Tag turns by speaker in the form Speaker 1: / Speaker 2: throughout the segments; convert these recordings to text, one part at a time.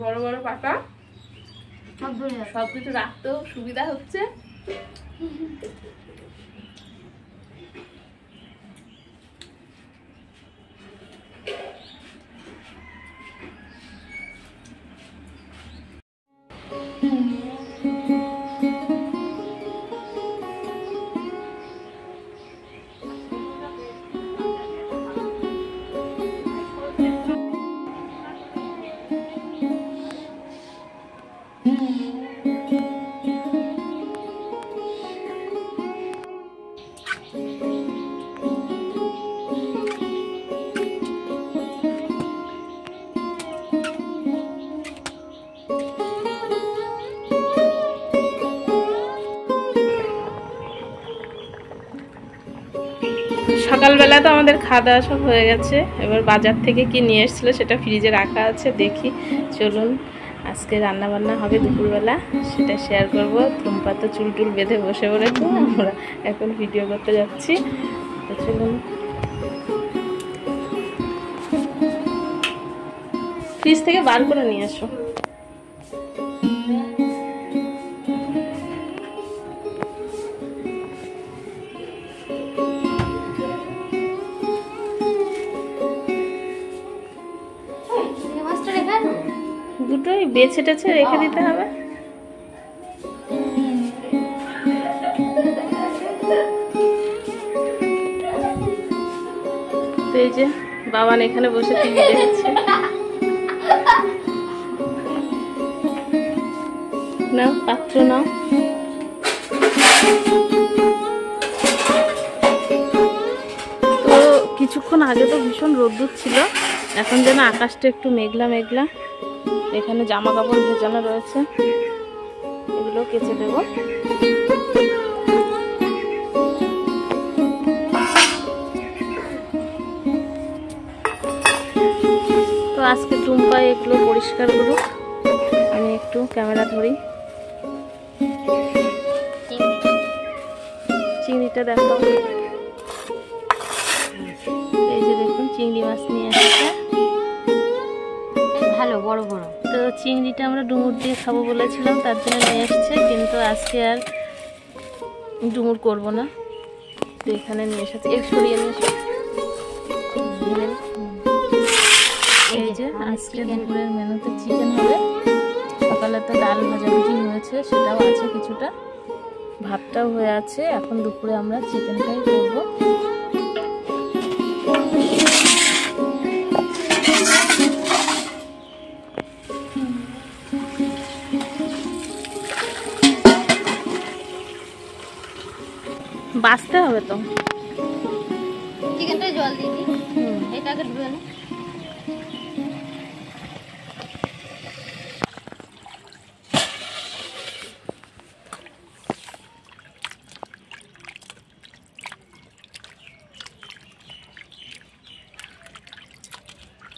Speaker 1: বড় বড় পাতা, সব কিছু রাখতেও সুবিধা হচ্ছে। সকালবেলা তো আমাদের খাওয়া দাওয়া সব হয়ে গেছে। এবার বাজার থেকে কি নিয়ে এসেছিলো সেটা ফ্রিজে রাখা আছে, দেখি। চলুন, আজকে রান্না বান্না হবে দুপুরবেলা, সেটা শেয়ার করবো। টুম্পা তো চুল টুল বেঁধে বসে পড়েছে, আমরা এখন ভিডিও করতে যাচ্ছি। তো চলুন, ফ্রিজ থেকে বার করে নিয়ে আসো। দুটোই বেছে টেছে রেখে দিতে হবে। তো এই যে বাবান এখানে বসে টিভি দেখছে। নাও পাত্র নাও। তো কিছুক্ষণ আগে তো ভীষণ রোদ্দুর ছিল, এখন যেন আকাশটা একটু মেঘলা মেঘলা। এখানে জামা কাপড় ভেজানো রয়েছে, এগুলো কেচে দেব। তো আজকে টুম্পা এগুলো পরিষ্কার করুক, আমি একটু ক্যামেরা ধরি। চিংড়িটা দেখো, এই যে দেখুন চিংড়ি মাছ নিয়ে আসছে, ভালো বড় বড়। তো চিংড়িটা আমরা ডুমুর দিয়ে খাবো বলেছিলাম, তার জন্য নিয়ে এসছে, কিন্তু আজকে আর ডুমুর করবো না। তো এখানে নিয়ে এসেছে, সরিয়ে নিয়ে এসে। এই যে আজকে দুপুরের মেনুতে চিকেন হবে। সকালে তো ডাল ভাজাভুজি হয়েছে, সেটাও আছে কিছুটা, ভাতটাও হয়ে আছে। এখন দুপুরে আমরা চিকেনটাই করবো। বাঁচতে হবে তো, চিকেনটা জল দিয়ে দিই, এটাকে ধুয়ে নি।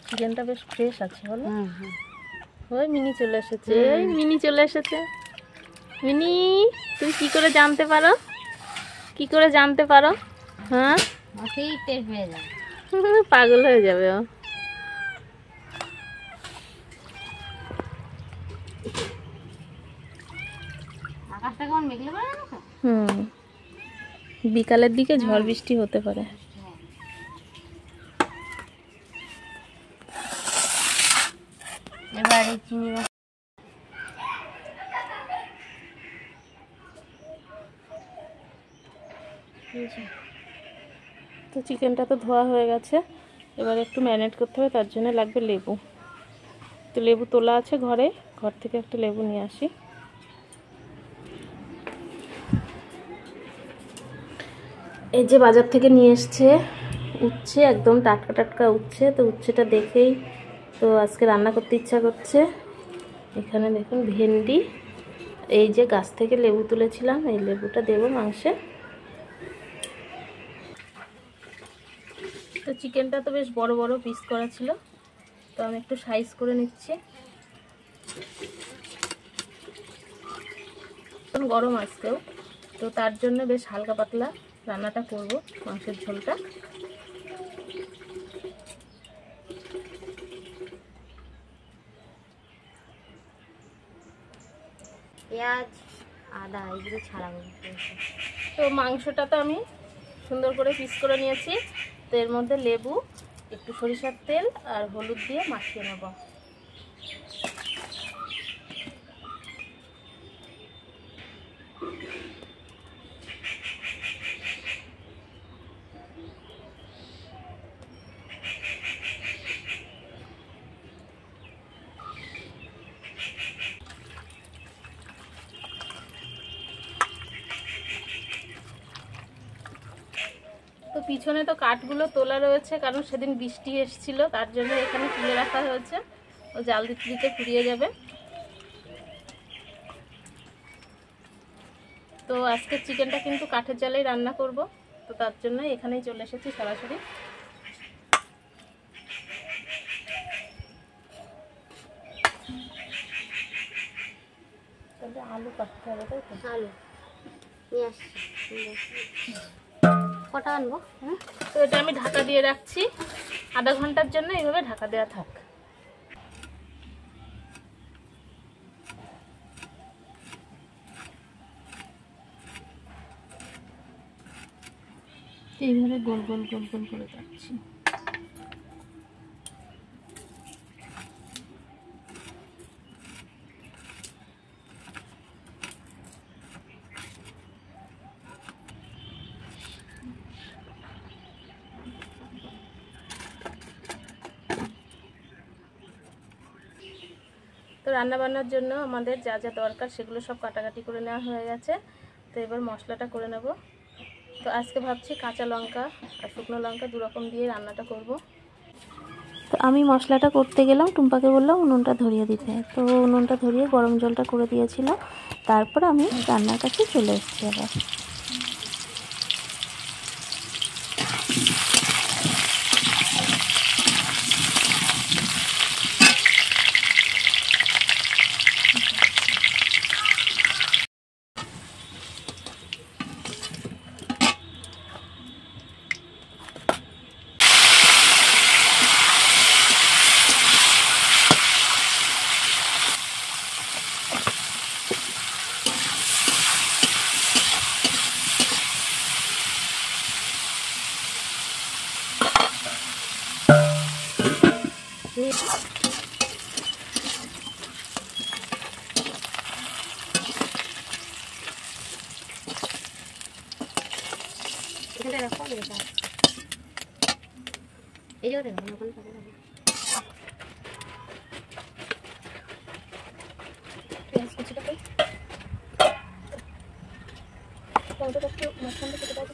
Speaker 1: চিকেনটা বেশ ফ্রেশ আছে বলো। ওই মিনি চলে এসেছে, মিনি চলে এসেছে। মিনি, তুমি কি করে জানতে পারো? কি করে জানতে পারো? হ্যাঁ, পাগল হয়ে যাবে ও। বিকালের দিকে ঝড় বৃষ্টি হতে পারে। এবার চিনি তো চিকেনটা তো ধোয়া হয়ে গেছে, এবার একটু ম্যারিনেট করতে হবে, তার জন্য লাগবে লেবু। তো লেবু তোলা আছে ঘরে, ঘর থেকে একটা লেবু নিয়ে আসি। এই যে বাজার থেকে নিয়ে এসছে উচ্ছে, একদম টাটকা টাটকা উচ্ছে। তো উচ্ছেটা দেখেই তো আজকে রান্না করতে ইচ্ছা করছে। এখানে দেখুন ভেন্ডি, এই যে গাছ থেকে লেবু তুলেছিলাম, এই লেবুটা দেবো মাংসে। তো চিকেনটা তো বেশ বড় বড় পিস করা ছিল, তো আমি একটু সাইজ করে নিচ্ছি। গরম আজকেও, তো তার জন্য বেশ হালকা পাতলা রান্নাটা করব, মাংসের ঝোলটা।
Speaker 2: পেঁয়াজ আদা এগুলো ছাড়াবো।
Speaker 1: তো মাংসটা তো আমি সুন্দর করে পিস করে নিয়েছি। তো এর মধ্যে লেবু, একটু সরিষার তেল আর হলুদ দিয়ে মাখিয়ে নেব। তো পিছনে তো কাঠগুলো তোলা রয়েছে, কারণ সেদিন বৃষ্টি এসেছিল, তার জন্য এখানে তুলে রাখা হয়েছে। ও জাল দিতে দিতে ফুরিয়ে যাবে। তো আজকে চিকেনটা কিন্তু কাঠের জালেই রান্না করব, তো তার জন্য এখানেই চলে এসেছি সরাসরি। তবে আলু কাটতে হবে, তাই তো?
Speaker 2: আলু নিয়ে আসছি। কটা আনবো?
Speaker 1: তো এটা আমি ঢাকা দিয়ে রাখছি আধা ঘন্টার জন্য, এইভাবে ঢাকা দেওয়া থাক। এইভাবে গোল গোল গোল গোল করে যাচ্ছি। তো রান্না বান্নার জন্য আমাদের যা যা দরকার সেগুলো সব কাটাকাটি করে নেওয়া হয়ে গেছে। তো এবার মশলাটা করে নেব। তো আজকে ভাবছি কাঁচা লঙ্কা আর শুকনো লঙ্কা দুরকম দিয়ে রান্নাটা করব। তো আমি মশলাটা করতে গেলাম, টুম্পাকে বললাম উনুনটা ধরিয়ে দিতে। তো উনুনটা ধরিয়ে গরম জলটা করে দিয়েছিল। তারপর আমি রান্নার কাছে চলে এসেছি আবার।
Speaker 2: এখানে রাখো, এই যে দেখো ওখানে থাকে।
Speaker 1: পেঁয়াজ কুচিটা কই? টমেটোটা একটু মাঝখানটা কেটে দাও।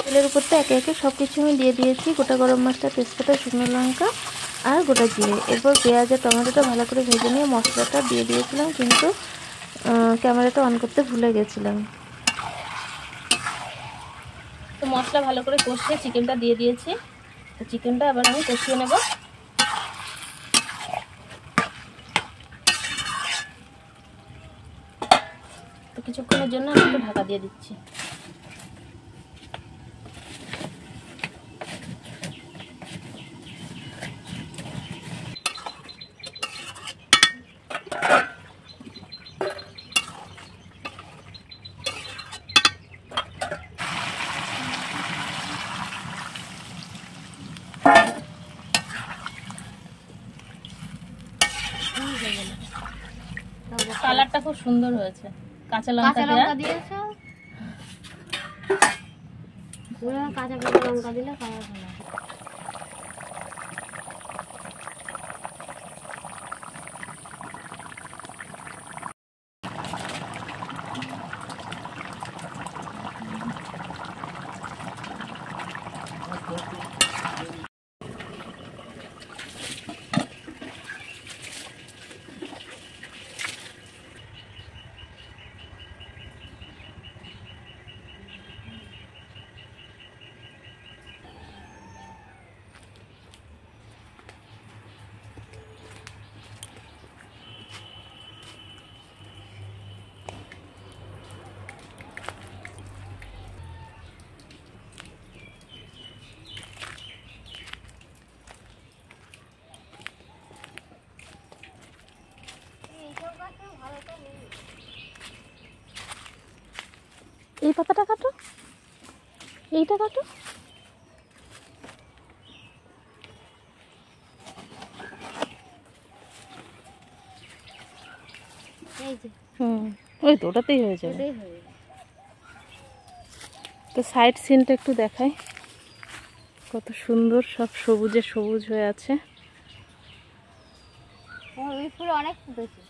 Speaker 1: তেলের উপর তো একে একে সব কিছু আমি দিয়ে দিয়েছি, গোটা গরম মশলা, তেজপাতা, শুকনো লঙ্কা আর গোটা জিরে। এরপর পেঁয়াজ আর টমেটোটা ভালো করে ভেজে নিয়ে মশলাটা দিয়ে দিয়েছিলাম, কিন্তু ক্যামেরাটা অন করতে ভুলে গেছিলাম। তো মশলা ভালো করে কষিয়ে চিকেনটা দিয়ে দিয়েছি। তো চিকেনটা আবার আমি কষিয়ে নেব। তো কিছুক্ষণের জন্য আমি একটু ঢাকা দিয়ে দিচ্ছি। কালারটা খুব সুন্দর হয়েছে, কাঁচা লঙ্কা
Speaker 2: দিয়েছো। কাঁচা লঙ্কা দিলে কালার ভালো।
Speaker 1: এই পাতাটা কাটো, এইটা কাটো।
Speaker 2: এই যে
Speaker 1: ওই তো ওটাতেই হয়ে যাবে।
Speaker 2: ওটাই হয়ে যাবে।
Speaker 1: তো সাইড সিনটা একটু দেখাই, কত সুন্দর সব সবুজে সবুজ হয়ে আছে।
Speaker 2: ওই ফুল অনেক ফুটেছে।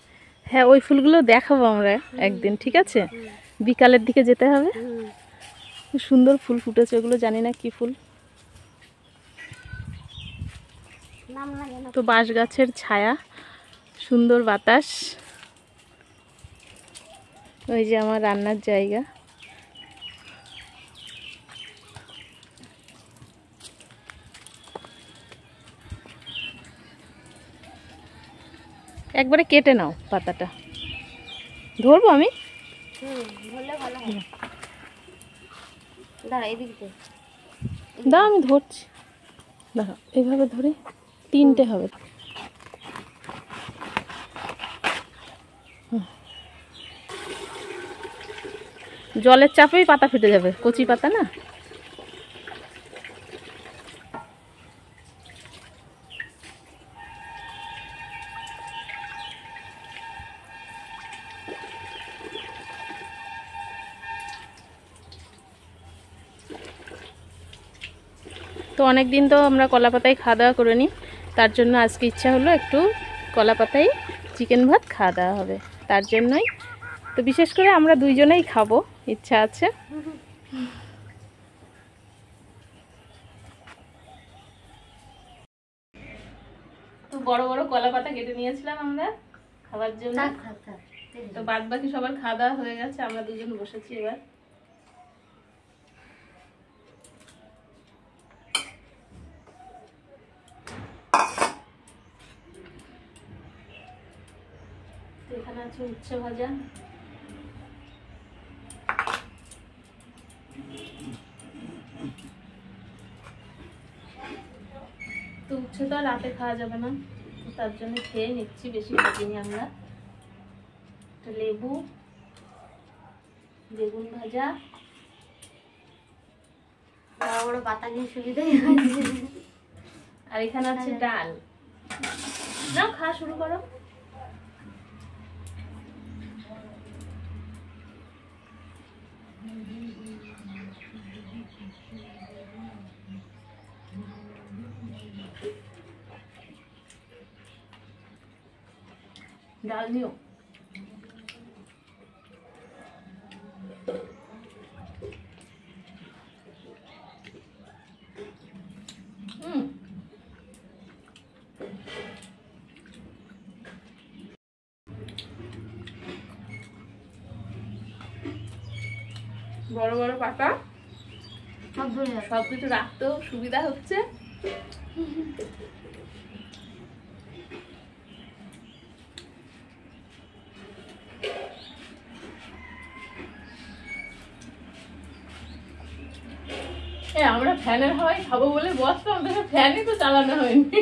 Speaker 1: হ্যাঁ, ওই ফুলগুলো দেখাবো আমরা একদিন, ঠিক আছে? বিকালের দিকে যেতে হবে। খুব সুন্দর ফুল ফুটেছে, ওগুলো জানি না কি ফুল।
Speaker 2: নাম লাগে না।
Speaker 1: তো বাঁশ গাছের ছায়া, সুন্দর বাতাস। ওই যে আমার রান্নার জায়গা। একবারে কেটে নাও পাতাটা, ধরবো আমি।
Speaker 2: ধরলে ভালো হয়। দাঁড়া এদিক দে।
Speaker 1: দাও আমি ধরছি, দাঁড়াও এইভাবে ধরে 3টে হবে। জলের চাপেই পাতা ফেটে যাবে, কচি পাতা না। তো অনেক দিন তো আমরা কলা পাতায় খাওয়া দাওয়া করে নিই, তার জন্য আজকে ইচ্ছা হলো একটু কলা পাতায় চিকেন ভাত খাওয়া দাওয়া হবে, তার জন্যই। তো বিশেষ করে আমরা দুইজনেই খাবো, ইচ্ছা আছে। তো বড় বড় কলা পাতা কেটে নিয়েছিলাম আমরা খাবার জন্য। তো বাদ বাকি সবার খাওয়া দাওয়া হয়ে গেছে, আমরা দুজন বসেছি এবার। এখানে আছে উচ্ছে ভাজা, তো উচ্ছে তো আর রাতে খাওয়া যাবে না, তার জন্য খেয়ে নিচ্ছি, বেশি ভাজিনি আমরা। লেবু, বেগুন ভাজা,
Speaker 2: বড় বড় পাতা নিয়ে সুবিধাই
Speaker 1: আর এখানে আছে ডাল। নাও খাওয়া শুরু করো। ডাল নিও। বড় বড় পাতা, সবকিছু রাখতেও সুবিধা হচ্ছে। আমরা ফ্যানের হাওয়ায় খাবো বলে বসতাম, দেখো ফ্যানই তো চালানো হয়নি।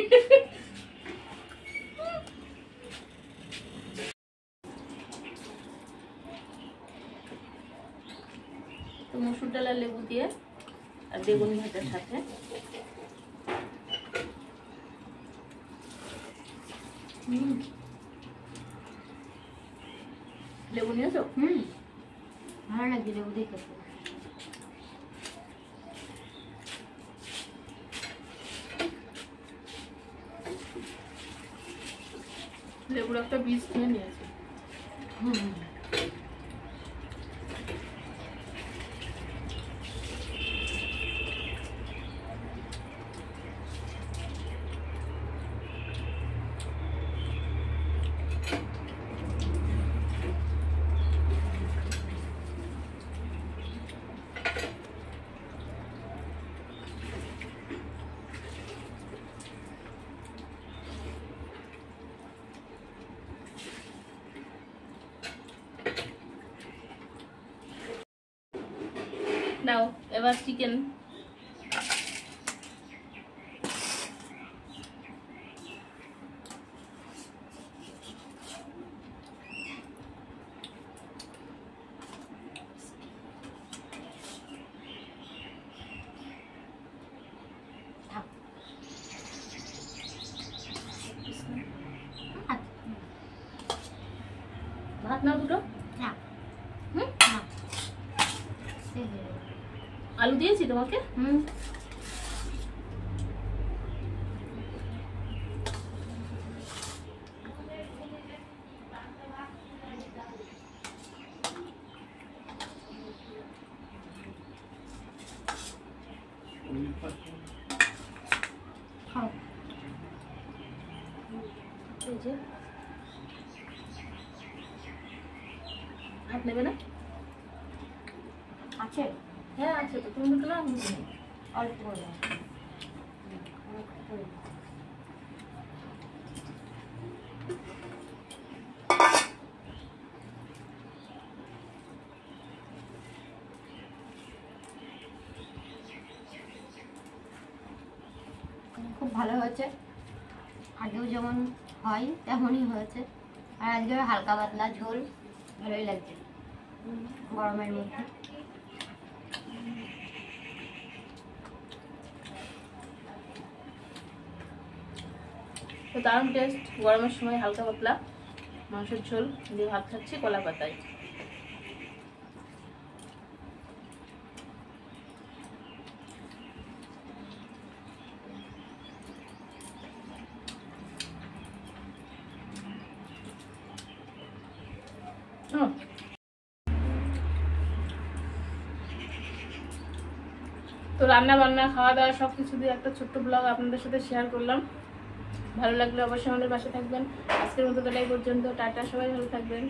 Speaker 1: তো মসুর ডাল আর লেবু দিয়ে আর বেগুন ভাজার সাথে লেবু নিয়েছো?
Speaker 2: ভালো লাগে লেবু দেখে।
Speaker 1: লেবুর একটা বীজ খেয়ে নিয়েছি। নাও এবার চিকেন। আলু দিয়েছি তোমাকে?
Speaker 2: খাও।
Speaker 1: এই যে ভাত নেবে না?
Speaker 2: আছে
Speaker 1: হ্যাঁ আছে তো, তুমি তো না বুঝি।
Speaker 2: অল্প করে দাও। অনেক করে দাও। খুব ভালো হয়েছে, আগেও যেমন হয় তেমনই হয়েছে। আর আজকে হালকা পাতলা ঝোল, ভালোই লাগছে গরমের মধ্যে।
Speaker 1: তো দারুণ টেস্ট, গরমের সময় হালকা পাতলা মাংসের ঝোল দিয়ে ভাত খাচ্ছি কলা পাতায়। তো রান্না বান্না খাওয়া দাওয়া সব কিছু দিয়ে একটা ছোট্ট ব্লগ আপনাদের সাথে শেয়ার করলাম। ভালো লাগলে অবশ্যই আমাদের পাশে থাকবেন। আজকের মতো বেলায় পর্যন্ত টাটা, সবাই ভালো থাকবেন।